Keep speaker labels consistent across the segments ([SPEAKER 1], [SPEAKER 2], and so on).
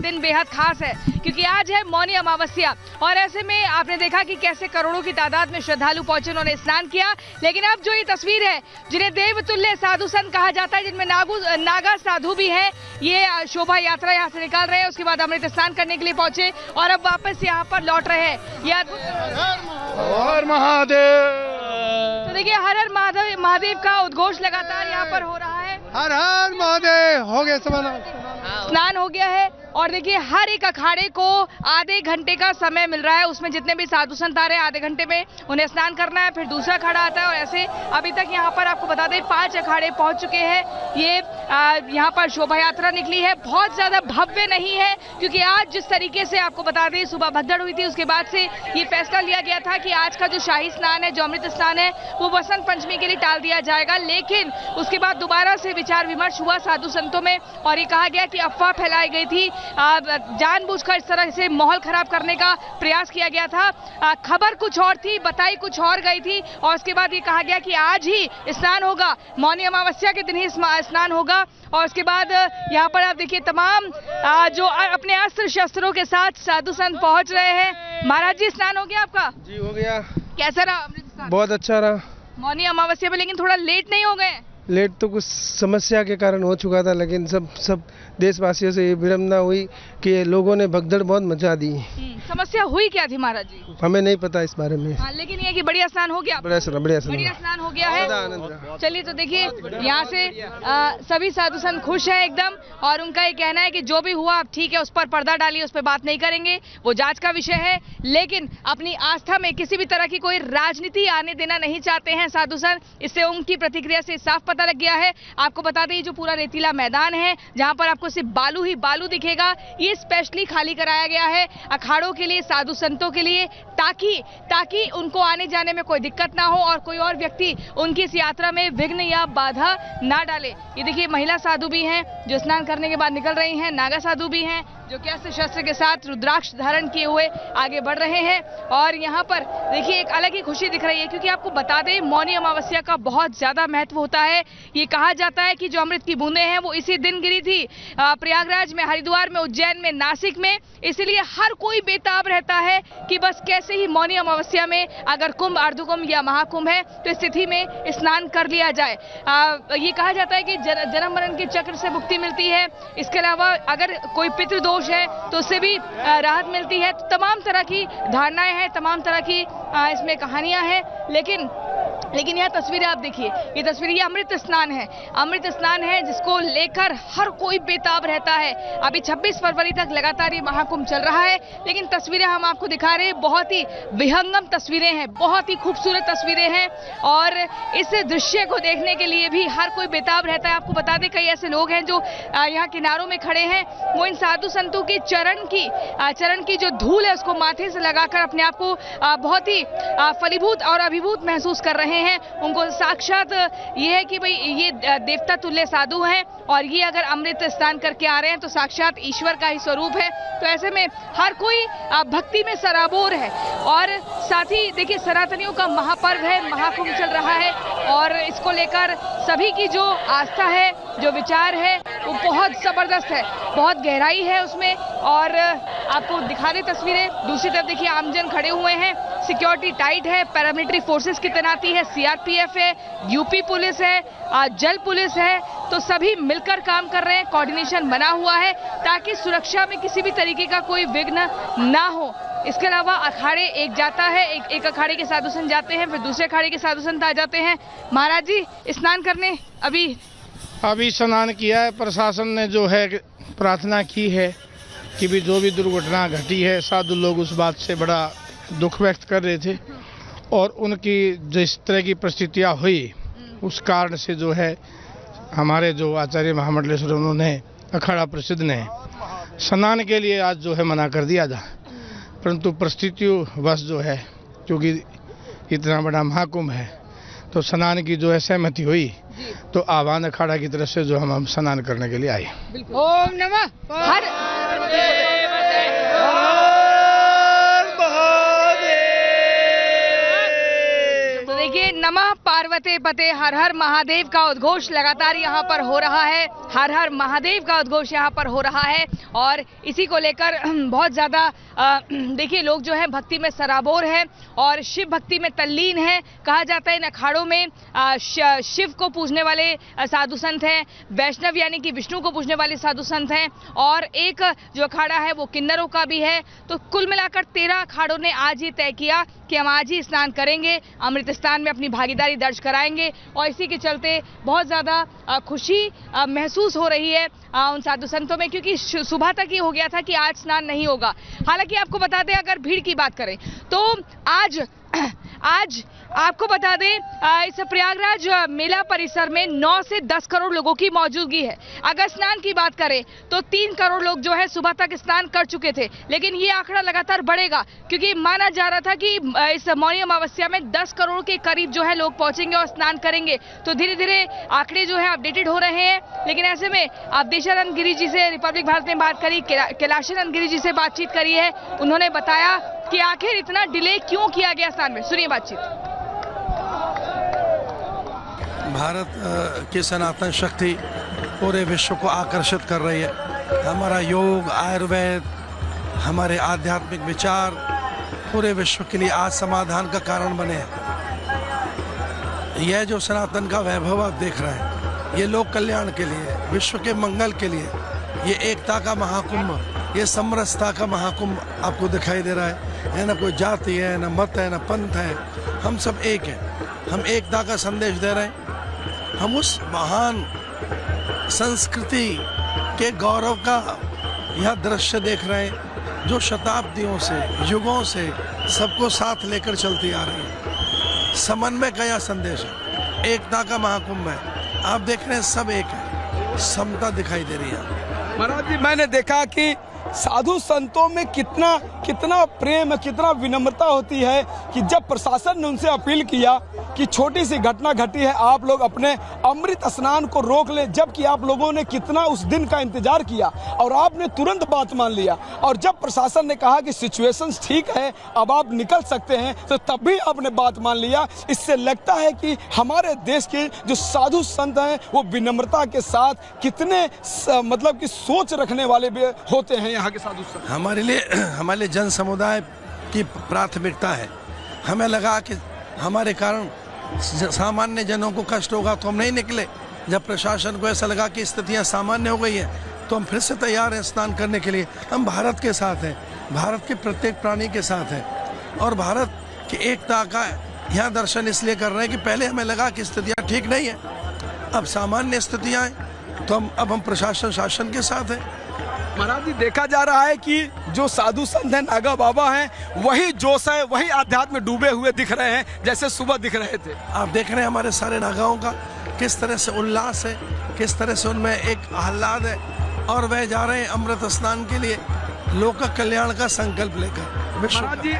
[SPEAKER 1] दिन बेहद खास है क्योंकि आज है मौनी अमावस्या और ऐसे में आपने देखा कि कैसे करोड़ों की तादाद में श्रद्धालु पहुंचे, उन्होंने स्नान किया। लेकिन अब जो ये तस्वीर है, जिन्हें देवतुल्य साधु संत कहा जाता है, जिनमें नागा साधु भी हैं, ये शोभा यात्रा यहाँ से निकाल रहे हैं, उसके बाद अमृत स्नान करने के लिए पहुंचे और अब वापस यहाँ पर लौट रहे हैं। यह
[SPEAKER 2] हर महादेव।
[SPEAKER 1] तो देखिए, हर हर महादेव का उद्घोष लगातार यहाँ पर हो रहा है।
[SPEAKER 2] हर हर महादेव। हो गया
[SPEAKER 1] स्नान हो गया है और देखिए हर एक अखाड़े को आधे घंटे का समय मिल रहा है। उसमें जितने भी साधु संत आ रहे हैं, आधे घंटे में उन्हें स्नान करना है, फिर दूसरा अखाड़ा आता है और ऐसे अभी तक यहाँ पर आपको बता दें 5 अखाड़े पहुंच चुके हैं। ये यहाँ पर शोभा यात्रा निकली है, बहुत ज्यादा भव्य नहीं है क्योंकि आज जिस तरीके से आपको बता दें सुबह भगदड़ हुई थी, उसके बाद से ये फैसला लिया गया था कि आज का जो शाही स्नान है, जो अमृत स्नान है, वो बसंत पंचमी के लिए टाल दिया जाएगा। लेकिन उसके बाद दोबारा से विचार विमर्श हुआ साधु संतों में और ये कहा गया कि अफवाह फैलाई गई थी, जानबूझकर इस तरह से माहौल खराब करने का प्रयास किया गया था। खबर कुछ और थी, बताई कुछ और गई थी और उसके बाद ये कहा गया कि आज ही स्नान होगा, मौनी अमावस्या के दिन ही स्नान होगा। और उसके बाद यहाँ पर आप देखिए तमाम जो अपने अस्त्र शस्त्रों के साथ साधु संत पहुंच रहे हैं। महाराज जी, स्नान हो गया आपका?
[SPEAKER 2] जी हो गया।
[SPEAKER 1] कैसा रहा अमृत स्नान?
[SPEAKER 2] बहुत अच्छा रहा।
[SPEAKER 1] मौनी अमावस्या पे लेकिन थोड़ा लेट नहीं हो गए?
[SPEAKER 2] लेट तो कुछ समस्या के कारण हो चुका था, लेकिन सब देशवासियों से ये विडम्बना हुई कि लोगों ने भगदड़ बहुत मचा दी।
[SPEAKER 1] समस्या हुई क्या थी महाराज जी?
[SPEAKER 2] हमें नहीं पता इस बारे में।
[SPEAKER 1] लेकिन ये कि बढ़िया स्नान हो गया।
[SPEAKER 2] बढ़िया
[SPEAKER 1] स्नान हो गया है। चलिए, तो देखिए यहाँ से सभी साधु संत खुश हैं एकदम और उनका ये कहना है कि जो भी हुआ अब ठीक है, उस पर पर्दा डालिए, उस पर बात नहीं करेंगे, वो जांच का विषय है। लेकिन अपनी आस्था में किसी भी तरह की कोई राजनीति आने देना नहीं चाहते हैं साधु संत। इससे उनकी प्रतिक्रिया से साफ पता लग गया है। आपको बता दें, जो पूरा रेतीला मैदान है जहां पर आपको सिर्फ बालू ही बालू दिखेगा, ये स्पेशली खाली कराया गया है अखाड़ों के लिए, साधु संतों के लिए, ताकि उनको आने जाने में कोई दिक्कत ना हो और कोई और व्यक्ति उनकी इस यात्रा में विघ्न या बाधा ना डाले। ये देखिए महिला साधु भी हैं जो स्नान करने के बाद निकल रही हैं, नागा साधु भी हैं जो कि अस्त्र शस्त्र के साथ रुद्राक्ष धारण किए हुए आगे बढ़ रहे हैं। और यहाँ पर देखिए एक अलग ही खुशी दिख रही है क्योंकि आपको बता दें मौनी अमावस्या का बहुत ज्यादा महत्व होता है। ये कहा जाता है कि जो अमृत की बूंदें हैं वो इसी दिन गिरी थी प्रयागराज में, हरिद्वार में, उज्जैन में, नासिक में। इसलिए हर कोई बेताब रहता है कि बस कैसे ही मौनी अमावस्या में अगर कुंभ, अर्धकुंभ या महाकुंभ है तो स्थिति में स्नान कर लिया जाए। ये कहा जाता है कि जन्म मरण के चक्र से मुक्ति मिलती है। इसके अलावा अगर कोई पितृदोष है तो उससे भी राहत मिलती है। तो तमाम तरह की धारणाएं हैं, तमाम तरह की इसमें कहानियां हैं। लेकिन यह तस्वीरें आप देखिए, ये तस्वीर, ये अमृत स्नान है जिसको लेकर हर कोई बेताब रहता है। अभी 26 फरवरी तक लगातार ये महाकुंभ चल रहा है, लेकिन तस्वीरें हम आपको दिखा रहे हैं, बहुत ही विहंगम तस्वीरें हैं, बहुत ही खूबसूरत तस्वीरें हैं और इस दृश्य को देखने के लिए भी हर कोई बेताब रहता है। आपको बता दें, कई ऐसे लोग हैं जो यहाँ किनारों में खड़े हैं, वो इन साधु संतों के चरण की जो धूल है उसको माथे से लगाकर अपने आप को बहुत ही फलीभूत और अभिभूत महसूस कर रहे हैं। उनको साक्षात ये है कि भाई ये देवता तुल्य साधु हैं और ये अगर अमृत स्नान करके आ रहे हैं तो साक्षात ईश्वर का ही स्वरूप है। तो ऐसे में हर कोई भक्ति में सराबोर है और साथ ही देखिए सनातनियों का महापर्व है, महाकुंभ चल रहा है और इसको लेकर सभी की जो आस्था है, जो विचार है, वो बहुत जबरदस्त है, बहुत गहराई है उसमें। और आपको दिखा दे तस्वीरें, दूसरी तरफ देखिए आमजन खड़े हुए हैं, सिक्योरिटी टाइट है, पैरामिलिट्री फोर्सेस की तैनाती है, सीआरपीएफ है, यूपी पुलिस है, जल पुलिस है, तो सभी मिलकर काम कर रहे हैं, कोऑर्डिनेशन बना हुआ है ताकि सुरक्षा में किसी भी तरीके का कोई विघ्न ना हो। इसके अलावा अखाड़े एक जाता है, एक अखाड़े के साधु संत जाते हैं, फिर दूसरे अखाड़े के साधु संत आ जाते हैं। महाराज जी, स्नान करने
[SPEAKER 3] अभी स्नान किया है। प्रशासन ने जो है प्रार्थना की है कि भी जो भी दुर्घटना घटी है, साधु लोग उस बात से बड़ा दुख व्यक्त कर रहे थे और उनकी जिस तरह की परिस्थितियाँ हुई उस कारण से जो है हमारे जो आचार्य महामंडलेश्वर उन्होंने अखाड़ा प्रसिद्ध ने स्नान के लिए आज जो है मना कर दिया था, परंतु परिस्थितियों वश जो है क्योंकि इतना बड़ा महाकुंभ है तो स्नान की जो है सहमति हुई, तो आह्वान अखाड़ा की तरफ से जो हम स्नान करने के लिए आए।
[SPEAKER 1] ओम नमः देखिए नमः पार्वती पते हर हर महादेव का उद्घोष लगातार यहाँ पर हो रहा है, हर हर महादेव का उद्घोष यहाँ पर हो रहा है और इसी को लेकर बहुत ज़्यादा देखिए लोग जो है भक्ति में सराबोर है और शिव भक्ति में तल्लीन है। कहा जाता है इन अखाड़ों में शिव को पूजने वाले साधु संत हैं, वैष्णव यानी कि विष्णु को पूजने वाले साधु संत हैं, और एक जो अखाड़ा है वो किन्नरों का भी है। तो कुल मिलाकर 13 अखाड़ों ने आज ये तय किया कि हम आज ही स्नान करेंगे, अमृत स्नान में अपनी भागीदारी दर्ज कराएंगे, और इसी के चलते बहुत ज़्यादा खुशी महसूस हो रही है उन साधु संतों में, क्योंकि सुबह तक ही हो गया था कि आज स्नान नहीं होगा। हालांकि आपको बता दें, अगर भीड़ की बात करें तो आज आपको बता दें इस प्रयागराज मेला परिसर में 9 से 10 करोड़ लोगों की मौजूदगी है। अगर स्नान की बात करें तो 3 करोड़ लोग जो है सुबह तक स्नान कर चुके थे, लेकिन ये आंकड़ा लगातार बढ़ेगा क्योंकि माना जा रहा था कि इस मौनी अमावस्या में 10 करोड़ के करीब जो है लोग पहुंचेंगे और स्नान करेंगे। तो धीरे धीरे आंकड़े जो है अपडेटेड हो रहे हैं। लेकिन ऐसे में आप देशानंद गिरी जी से रिपब्लिक भारत ने बात करी, कैलाशानंद गिरी जी से बातचीत करी है। उन्होंने बताया कि आखिर इतना डिले क्यों किया गया स्नान में। सुनिए बातचीत।
[SPEAKER 4] भारत की सनातन शक्ति पूरे विश्व को आकर्षित कर रही है। हमारा योग, आयुर्वेद, हमारे आध्यात्मिक विचार पूरे विश्व के लिए आज समाधान का कारण बने हैं। यह जो सनातन का वैभव आप देख रहे हैं, ये लोक कल्याण के लिए, विश्व के मंगल के लिए, ये एकता का महाकुंभ, ये समरसता का महाकुंभ आपको दिखाई दे रहा है। न कोई जाति है, न मत है, न पंथ है, हम सब एक हैं। हम एकता का संदेश दे रहे हैं। हम उस महान संस्कृति के गौरव का यह दृश्य देख रहे हैं जो शताब्दियों से, युगों से सबको साथ लेकर चलती आ रही है। समन्वय का यह संदेश है, एकता का महाकुंभ है। आप देख रहे हैं सब एक है, समता दिखाई दे रही है।
[SPEAKER 5] महाराज जी, मैंने देखा कि साधु संतों में कितना प्रेम, कितना विनम्रता होती है कि जब प्रशासन ने उनसे अपील किया कि छोटी सी घटना घटी है, आप लोग अपने अमृत स्नान को रोक लें, जबकि आप लोगों ने कितना उस दिन का इंतजार किया और आपने तुरंत बात मान लिया। और जब प्रशासन ने कहा कि सिचुएशन ठीक है, अब आप निकल सकते हैं, तो तब भी आपने बात मान लिया। इससे लगता है कि हमारे देश के जो साधु संत हैं वो विनम्रता के साथ कितने मतलब कि सोच रखने वाले भी होते हैं यहाँ के साधु संत।
[SPEAKER 4] हमारे लिए जन समुदाय की प्राथमिकता है। हमें लगा कि हमारे कारण सामान्य जनों को कष्ट होगा तो हम नहीं निकले। जब प्रशासन को ऐसा लगा कि स्थितियां सामान्य हो गई हैं तो हम फिर से तैयार हैं स्नान करने के लिए। हम भारत के साथ हैं, भारत के प्रत्येक प्राणी के साथ हैं और भारत की एकता का यह दर्शन इसलिए कर रहे हैं कि पहले हमें लगा कि स्थितियां ठीक नहीं है, अब सामान्य स्थितियां हैं तो अब हम प्रशासन शासन के साथ हैं।
[SPEAKER 5] महाराज जी, देखा जा रहा है कि जो साधु संत हैं, नागा बाबा हैं, वही जोश है, वही आध्यात्म में डूबे हुए दिख रहे हैं जैसे सुबह दिख रहे थे।
[SPEAKER 4] आप देख रहे हैं हमारे सारे नागाओं का किस तरह से उल्लास है, किस तरह से उनमें एक आह्लाद है और वह जा रहे हैं अमृत स्नान के लिए लोक कल्याण का संकल्प लेकर।
[SPEAKER 5] महाराज जी,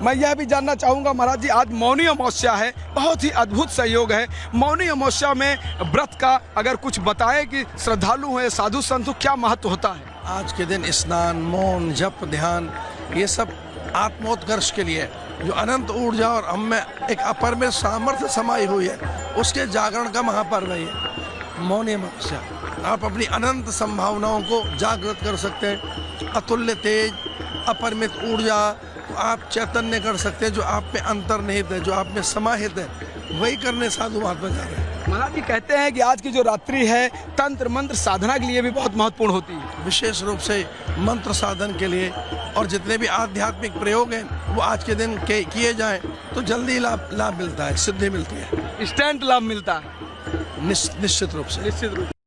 [SPEAKER 5] मैं यह भी जानना चाहूँगा महाराज जी, आज मौनी अमावस्या है, बहुत ही अद्भुत सहयोग है। मौनी अमावस्या में व्रत का अगर कुछ बताएं कि श्रद्धालु हैं, साधु संत, क्या महत्व होता है?
[SPEAKER 4] आज के दिन स्नान, मौन, जप, ध्यान, ये सब आत्मोत्कर्ष के लिए, जो अनंत ऊर्जा और हम में एक अपरिमित सामर्थ्य समाई हुई है, उसके जागरण का महापर्व है ये मौनी अमावस्या। आप अपनी अनंत संभावनाओं को जागृत कर सकते हैं। अतुल्य तेज, अपरिमित ऊर्जा आप चैतन्य कर सकते हैं। जो आप में अंतर्निहित है, जो आप में समाहित है, वही करने साधु महात्मा जा रहे हैं।
[SPEAKER 5] महाराज जी, कहते हैं कि आज की जो रात्रि है तंत्र मंत्र साधना के लिए भी बहुत महत्वपूर्ण होती है।
[SPEAKER 4] विशेष रूप से मंत्र साधन के लिए और जितने भी आध्यात्मिक प्रयोग हैं वो आज के दिन किए जाएं तो जल्दी लाभ मिलता है, सिद्धि मिलती है,
[SPEAKER 5] इंस्टेंट लाभ मिलता है।
[SPEAKER 4] निश्चित रूप से।